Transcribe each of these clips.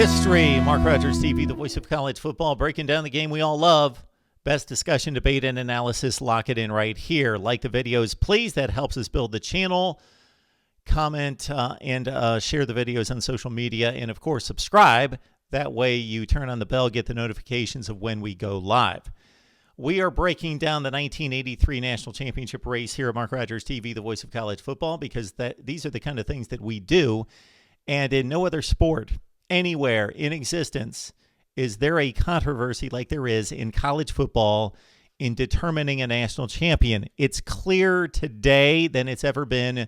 history. MarkRogersTV, the voice of college football, breaking down the game we all love. Best discussion, debate, and analysis. Lock it in right here. Like the videos, please. That helps us build the channel. Comment and share the videos on social media. And, of course, subscribe. That way you turn on the bell, get the notifications of when we go live. We are breaking down the 1983 National Championship race here at MarkRogersTV, the voice of college football, because these are the kind of things that we do. And in no other sport anywhere in existence is there a controversy like there is in college football in determining a national champion. It's clearer today than it's ever been,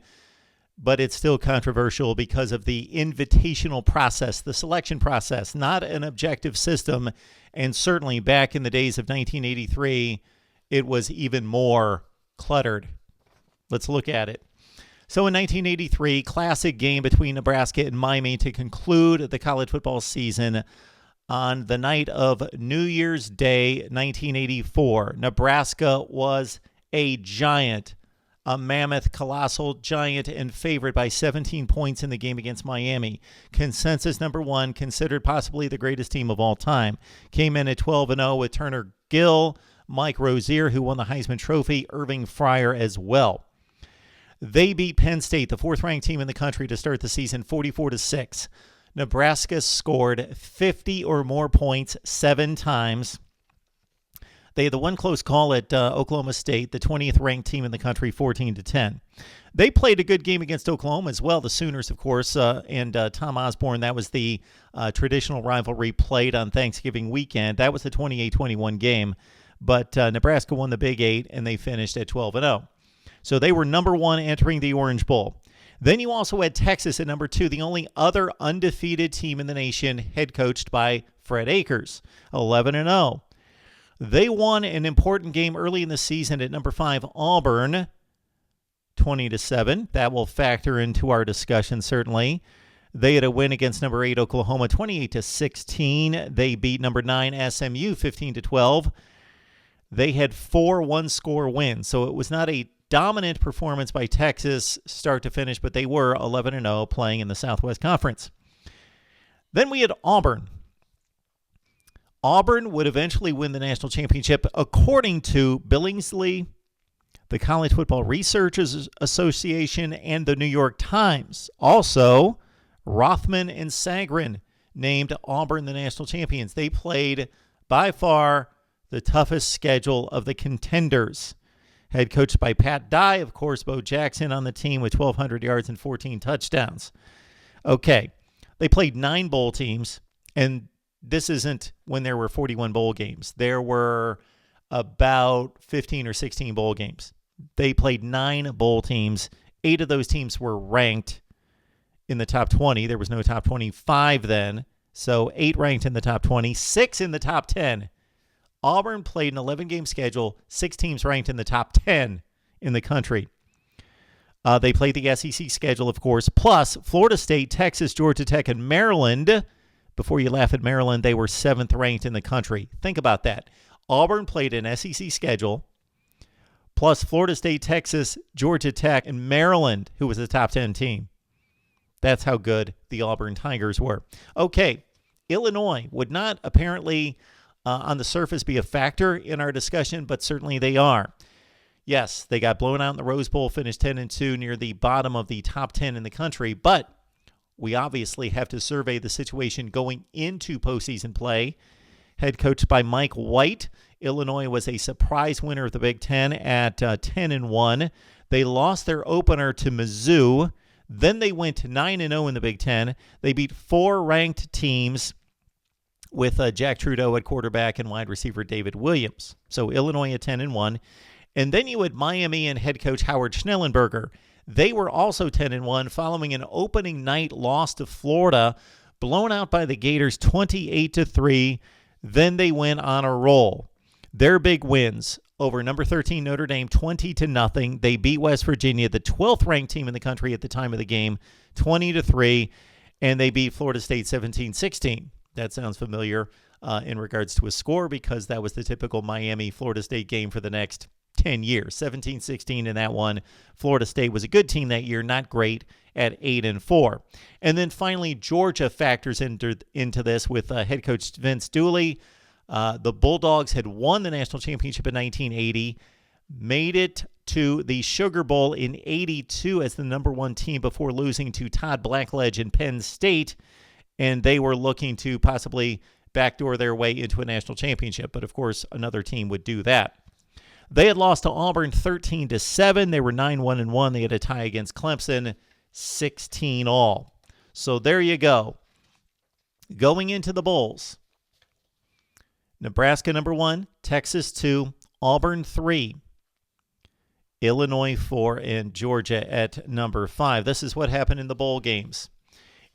but it's still controversial because of the invitational process, the selection process, not an objective system. And certainly back in the days of 1983, it was even more cluttered. Let's look at it. So in 1983, classic game between Nebraska and Miami to conclude the college football season on the night of New Year's Day, 1984. Nebraska was a giant, a mammoth, colossal giant, and favored by 17 points in the game against Miami. Consensus number one, considered possibly the greatest team of all time. Came in at 12-0 with Turner Gill, Mike Rozier, who won the Heisman Trophy, Irving Fryer as well. They beat Penn State, the fourth-ranked team in the country, to start the season 44-6. Nebraska scored 50 or more points 7 times. They had the one close call at Oklahoma State, the 20th-ranked team in the country, 14-10. They played a good game against Oklahoma as well, the Sooners, of course, and Tom Osborne. That was the traditional rivalry played on Thanksgiving weekend. That was a 28-21 game, but Nebraska won the Big 8, and they finished at 12-0. So they were number one entering the Orange Bowl. Then you also had Texas at number 2, the only other undefeated team in the nation, head coached by Fred Akers, 11-0. They won an important game early in the season at number 5, Auburn, 20-7. That will factor into our discussion, certainly. They had a win against number 8, Oklahoma, 28-16. They beat number 9, SMU, 15-12. They had 4 one-score wins, so it was not a dominant performance by Texas start to finish, but they were 11-0 playing in the Southwest Conference. Then we had Auburn. Auburn would eventually win the national championship according to Billingsley, the College Football Researchers Association, and the New York Times. Also, Rothman and Sagarin named Auburn the national champions. They played by far the toughest schedule of the contenders. Head coached by Pat Dye, of course, Bo Jackson on the team with 1,200 yards and 14 touchdowns. Okay, they played 9 bowl teams, and this isn't when there were 41 bowl games. There were about 15 or 16 bowl games. They played 9 bowl teams. 8 of those teams were ranked in the top 20. There was no top 25 then, so 8 ranked in the top 20, 6 in the top 10. Auburn played an 11-game schedule, 6 teams ranked in the top 10 in the country. They played the SEC schedule, of course, plus Florida State, Texas, Georgia Tech, and Maryland. Before you laugh at Maryland, they were 7th ranked in the country. Think about that. Auburn played an SEC schedule, plus Florida State, Texas, Georgia Tech, and Maryland, who was a top 10 team. That's how good the Auburn Tigers were. Okay, Illinois would not apparently on the surface be a factor in our discussion, but certainly they are. Yes, they got blown out in the Rose Bowl, finished 10-2 near the bottom of the top 10 in the country, but we obviously have to survey the situation going into postseason play. Head coached by Mike White, Illinois was a surprise winner of the Big Ten at 10-1. They lost their opener to Mizzou. Then they went 9-0 in the Big Ten. They beat 4 ranked teams with Jack Trudeau at quarterback and wide receiver David Williams. So Illinois at 10-1. And then you had Miami and head coach Howard Schnellenberger. They were also 10-1 following an opening night loss to Florida, blown out by the Gators 28-3. Then they went on a roll. Their big wins over number 13 Notre Dame 20-0. They beat West Virginia, the 12th ranked team in the country at the time of the game, 20-3, and they beat Florida State 17-16. That sounds familiar in regards to a score because that was the typical Miami-Florida State game for the next 10 years. 17-16 in that one. Florida State was a good team that year, not great at 8-4. And then finally, Georgia factors into this with head coach Vince Dooley. The Bulldogs had won the national championship in 1980, made it to the Sugar Bowl in 82 as the number one team before losing to Todd Blackledge and Penn State, and they were looking to possibly backdoor their way into a national championship, but of course another team would do that. They had lost to Auburn 13-7. They were 9-1-1. They had a tie against Clemson, 16-all. So there you go. Going into the Bowls, Nebraska number 1, Texas 2, Auburn 3, Illinois 4, and Georgia at number 5. This is what happened in the bowl games.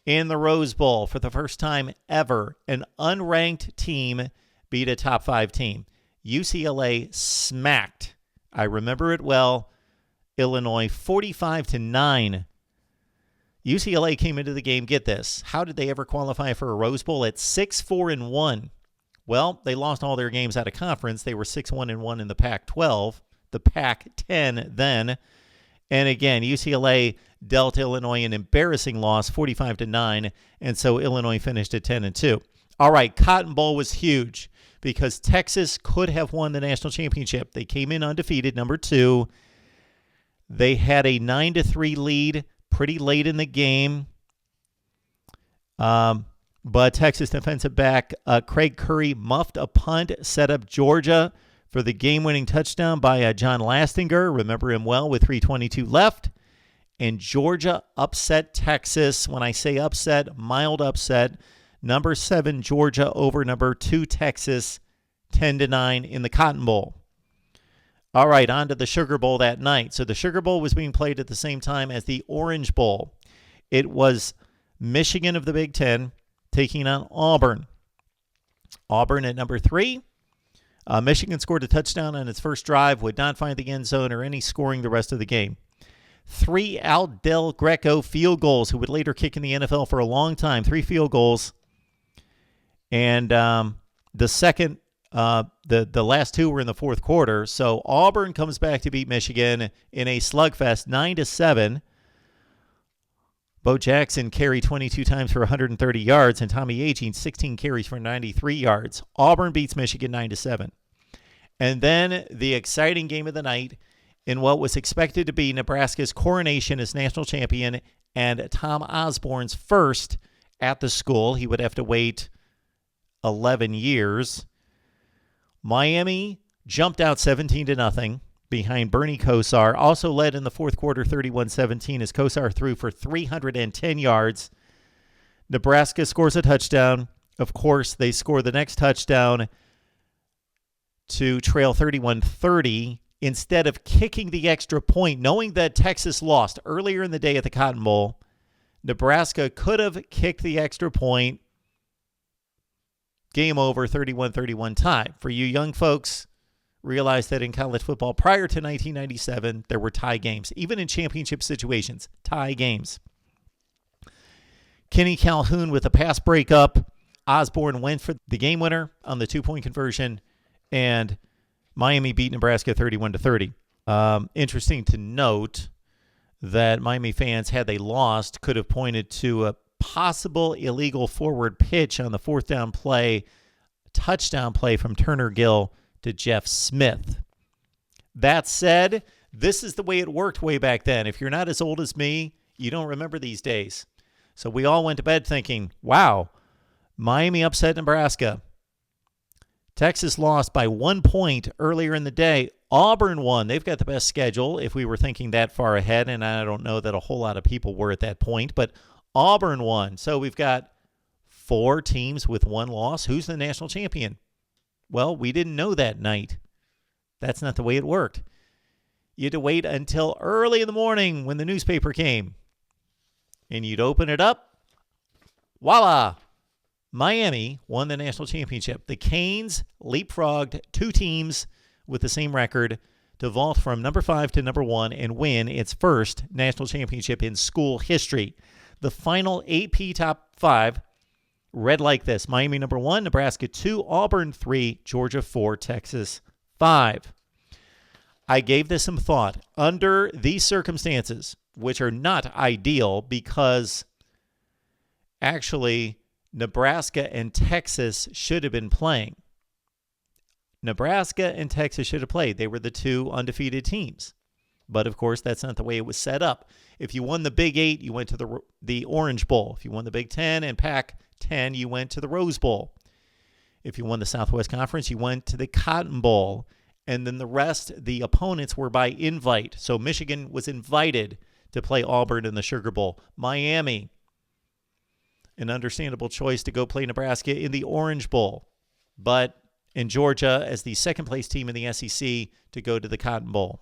In the Rose Bowl, for the first time ever, an unranked team beat a top 5 team. UCLA smacked, I remember it well, Illinois 45-9. UCLA came into the game, get this, how did they ever qualify for a Rose Bowl? At 6-4-1. Well, they lost all their games out of conference. They were 6-1-1 in the Pac-12, the Pac-10 then. And again, UCLA dealt Illinois an embarrassing loss, 45-9, and so Illinois finished at 10-2. All right, Cotton Bowl was huge because Texas could have won the national championship. They came in undefeated, number 2. They had a 9-3 lead pretty late in the game. But Texas defensive back Craig Curry muffed a punt, set up Georgia for the game-winning touchdown by John Lastinger. Remember him well with 3:22 left. And Georgia upset Texas. When I say upset, mild upset. Number 7 Georgia over number 2 Texas, 10-9 in the Cotton Bowl. All right, on to the Sugar Bowl that night. So the Sugar Bowl was being played at the same time as the Orange Bowl. It was Michigan of the Big Ten taking on Auburn. Auburn at number 3. Michigan scored a touchdown on its first drive, would not find the end zone or any scoring the rest of the game. 3 Al Del Greco field goals, who would later kick in the NFL for a long time. 3 field goals. And the second, the last 2 were in the fourth quarter. So Auburn comes back to beat Michigan in a slugfest, 9-7. Bo Jackson carried 22 times for 130 yards, and Tommy Agee 16 carries for 93 yards. Auburn beats Michigan 9-7. And then the exciting game of the night in what was expected to be Nebraska's coronation as national champion and Tom Osborne's first at the school. He would have to wait 11 years. Miami jumped out 17-0. Behind Bernie Kosar, also led in the fourth quarter 31-17 as Kosar threw for 310 yards. Nebraska scores a touchdown. Of course, they score the next touchdown to trail 31-30 instead of kicking the extra point, knowing that Texas lost earlier in the day at the Cotton Bowl. Nebraska could have kicked the extra point. Game over, 31-31 tie. For you young folks, realize that in college football prior to 1997, there were tie games. Even in championship situations, tie games. Kenny Calhoun with a pass breakup. Osborne went for the game winner on the 2-point conversion, and Miami beat Nebraska 31-30. Interesting to note that Miami fans, had they lost, could have pointed to a possible illegal forward pitch on the fourth down play, touchdown play from Turner Gill to Jeff Smith. That said, this is the way it worked way back then. If you're not as old as me, you don't remember these days. So we all went to bed thinking, wow, Miami upset Nebraska. Texas lost by 1 point earlier in the day. Auburn won. They've got the best schedule if we were thinking that far ahead, and I don't know that a whole lot of people were at that point, but Auburn won. So we've got 4 teams with 1 loss. Who's the national champion? Well, we didn't know that night. That's not the way it worked. You had to wait until early in the morning when the newspaper came. And you'd open it up. Voila! Miami won the national championship. The Canes leapfrogged 2 teams with the same record to vault from number 5 to number 1 and win its first national championship in school history. The final AP top 5 read like this: Miami number 1, Nebraska 2, Auburn 3, Georgia 4, Texas 5. I gave this some thought. Under these circumstances, which are not ideal because actually Nebraska and Texas should have been playing. Nebraska and Texas should have played. They were the two undefeated teams. But, of course, that's not the way it was set up. If you won the Big 8, you went to the Orange Bowl. If you won the Big 10 and Pac-10, you went to the Rose Bowl. If you won the Southwest Conference, you went to the Cotton Bowl. And then the rest, the opponents were by invite. So Michigan was invited to play Auburn in the Sugar Bowl. Miami, an understandable choice to go play Nebraska in the Orange Bowl. But in Georgia, as the second-place team in the SEC, to go to the Cotton Bowl.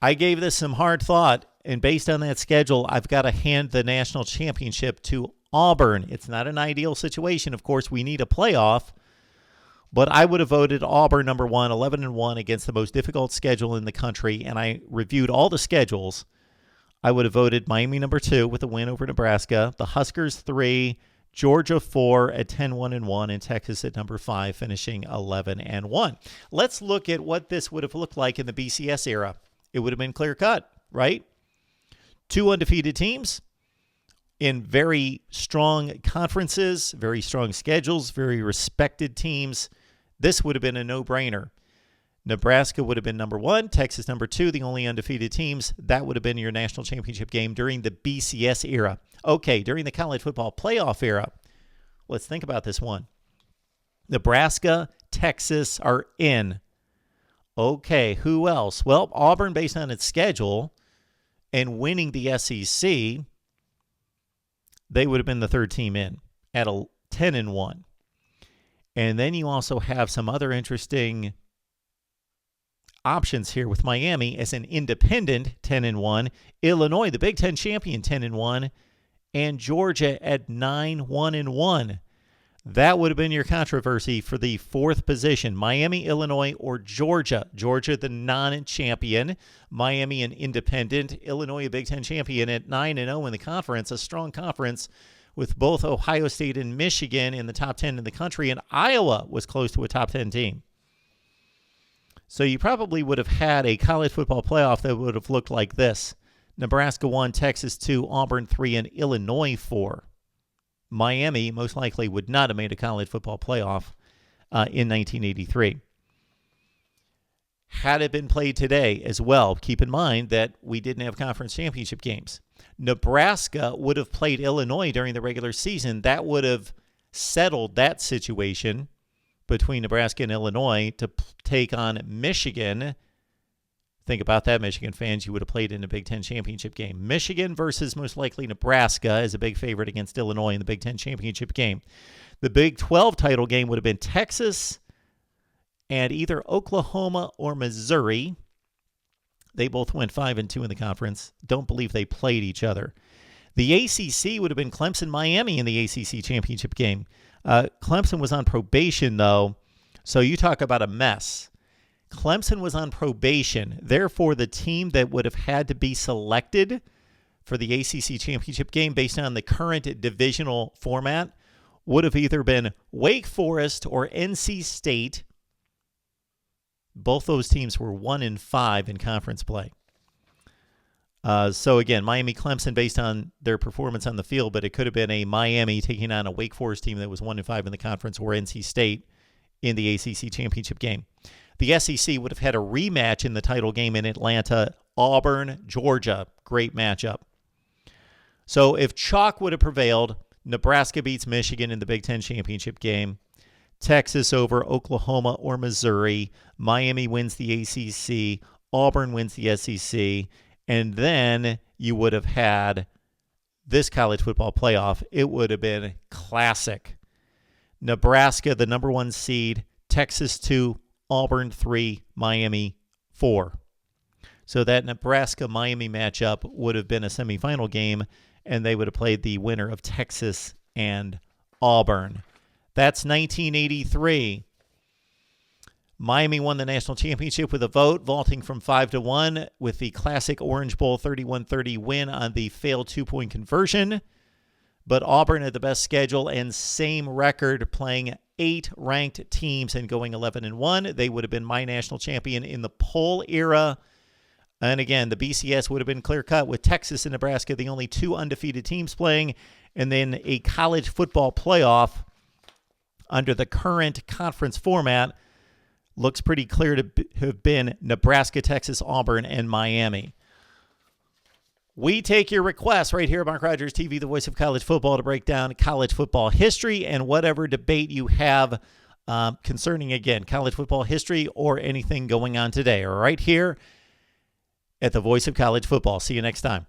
I gave this some hard thought, and based on that schedule, I've got to hand the national championship to Auburn. It's not an ideal situation. Of course, we need a playoff, but I would have voted Auburn number 1, 11-1 against the most difficult schedule in the country, and I reviewed all the schedules. I would have voted Miami number 2 with a win over Nebraska, the Huskers 3, Georgia 4 at 10-1-1, and Texas at number 5, finishing 11-1. Let's look at what this would have looked like in the BCS era. It would have been clear-cut, right? 2 undefeated teams in very strong conferences, very strong schedules, very respected teams. This would have been a no-brainer. Nebraska would have been number 1, Texas number 2, the only undefeated teams. That would have been your national championship game during the BCS era. Okay, during the college football playoff era, let's think about this one. Nebraska, Texas are in. Okay, who else? Well, Auburn, based on its schedule and winning the SEC, they would have been the third team in at 10-1. And then you also have some other interesting options here with Miami as an independent 10-1, Illinois, the Big Ten champion, 10-1, and Georgia at 9-1-1. That would have been your controversy for the 4th position. Miami, Illinois, or Georgia. Georgia, the non-champion. Miami, an independent. Illinois, a Big Ten champion at 9-0 in the conference. A strong conference with both Ohio State and Michigan in the top 10 in the country. And Iowa was close to a top 10 team. So you probably would have had a college football playoff that would have looked like this. Nebraska 1, Texas 2, Auburn 3, and Illinois 4. Miami most likely would not have made a college football playoff in 1983. Had it been played today as well, keep in mind that we didn't have conference championship games. Nebraska would have played Illinois during the regular season. That would have settled that situation between Nebraska and Illinois to take on Michigan. Think about that, Michigan fans. You would have played in a Big Ten championship game. Michigan versus most likely Nebraska is a big favorite against Illinois in the Big Ten championship game. The Big 12 title game would have been Texas and either Oklahoma or Missouri. They both went 5-2 in the conference. Don't believe they played each other. The ACC would have been Clemson-Miami in the ACC championship game. Clemson was on probation, though, so you talk about a mess. Clemson was on probation. Therefore, the team that would have had to be selected for the ACC championship game based on the current divisional format would have either been Wake Forest or NC State. Both those teams were 1-5 in conference play. So again, Miami-Clemson based on their performance on the field, but it could have been a Miami taking on a Wake Forest team that was 1-5 in the conference, or NC State in the ACC championship game. The SEC would have had a rematch in the title game in Atlanta, Auburn, Georgia. Great matchup. So if chalk would have prevailed, Nebraska beats Michigan in the Big Ten championship game. Texas over Oklahoma or Missouri. Miami wins the ACC. Auburn wins the SEC. And then you would have had this college football playoff. It would have been classic. Nebraska, the number 1 seed. Texas 2. Auburn 3, Miami 4. So that Nebraska-Miami matchup would have been a semifinal game, and they would have played the winner of Texas and Auburn. That's 1983. Miami won the national championship with a vote, vaulting from 5-1 with the classic Orange Bowl 31-30 win on the failed 2-point conversion. But Auburn had the best schedule and same record, playing 8 ranked teams and going 11-1. They would have been my national champion in the poll era. And again, the BCS would have been clear-cut with Texas and Nebraska, the only 2 undefeated teams playing, and then a college football playoff under the current conference format looks pretty clear to have been Nebraska, Texas, Auburn, and Miami. We take your requests right here at Mark Rogers TV, the voice of college football, to break down college football history and whatever debate you have concerning, again, college football history or anything going on today. Right here at the voice of college football. See you next time.